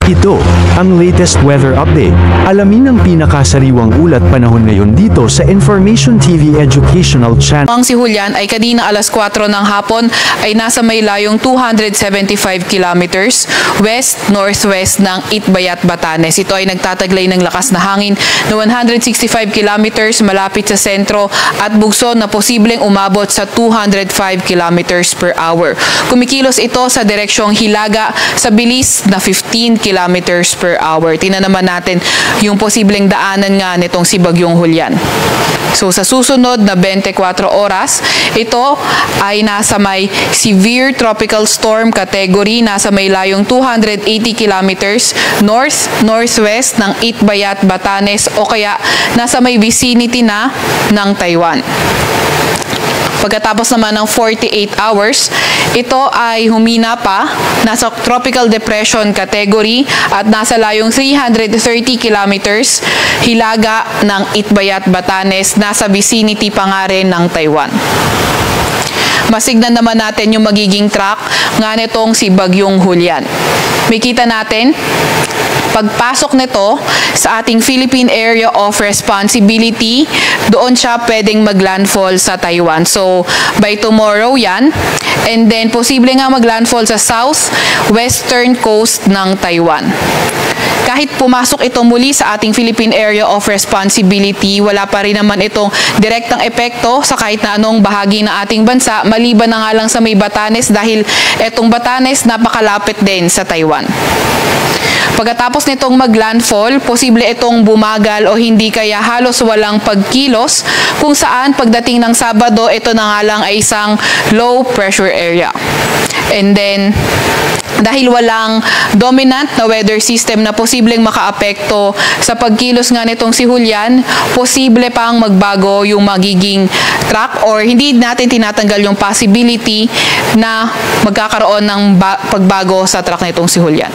Ito, ang latest weather update. Alamin ang pinakasariwang ulat panahon ngayon dito sa Information TV Educational Channel. Ang si Julian ay kanina alas 4 ng hapon ay nasa may layong 275 kilometers west-northwest ng Itbayat, Batanes. Ito ay nagtataglay ng lakas na hangin na 165 kilometers malapit sa sentro at bugso na posibleng umabot sa 205 kilometers per hour. Kumikilos ito sa direksyong Hilaga sa bilis na 15 kilometers per hour. Tingnan naman natin yung posibleng daanan nga nitong si Bagyong Julian. So sa susunod na 24 oras, ito ay nasa may severe tropical storm category, nasa may layong 280 kilometers north-northwest ng Itbayat, Batanes o kaya nasa may vicinity na ng Taiwan. Pagkatapos naman ng 48 hours, ito ay humina pa, nasa tropical depression category at nasa layong 330 kilometers hilaga ng Itbayat, Batanes, nasa vicinity pa nga rin ng Taiwan. Masignan naman natin yung magiging track nga nitong si Bagyong Julian. Makita natin, pagpasok nito sa ating Philippine Area of Responsibility, doon siya pwedeng maglandfall sa Taiwan. So, by tomorrow yan. And then, posible nga maglandfall sa south-western coast ng Taiwan. Kahit pumasok ito muli sa ating Philippine Area of Responsibility, wala pa rin naman itong direktang epekto sa kahit na anong bahagi ng ating bansa, maliban na nga lang sa may Batanes dahil etong Batanes napakalapit din sa Taiwan. Pagkatapos nitong maglandfall, posible itong bumagal o hindi kaya halos walang pagkilos kung saan pagdating ng Sabado, ito na nga lang ay isang low pressure area. And then, dahil walang dominant na weather system na posibleng makaapekto sa pagkilos nga nitong si Julian, posible pang magbago yung magiging track or hindi natin tinatanggal yung possibility na magkakaroon ng pagbago sa track nitong si Julian.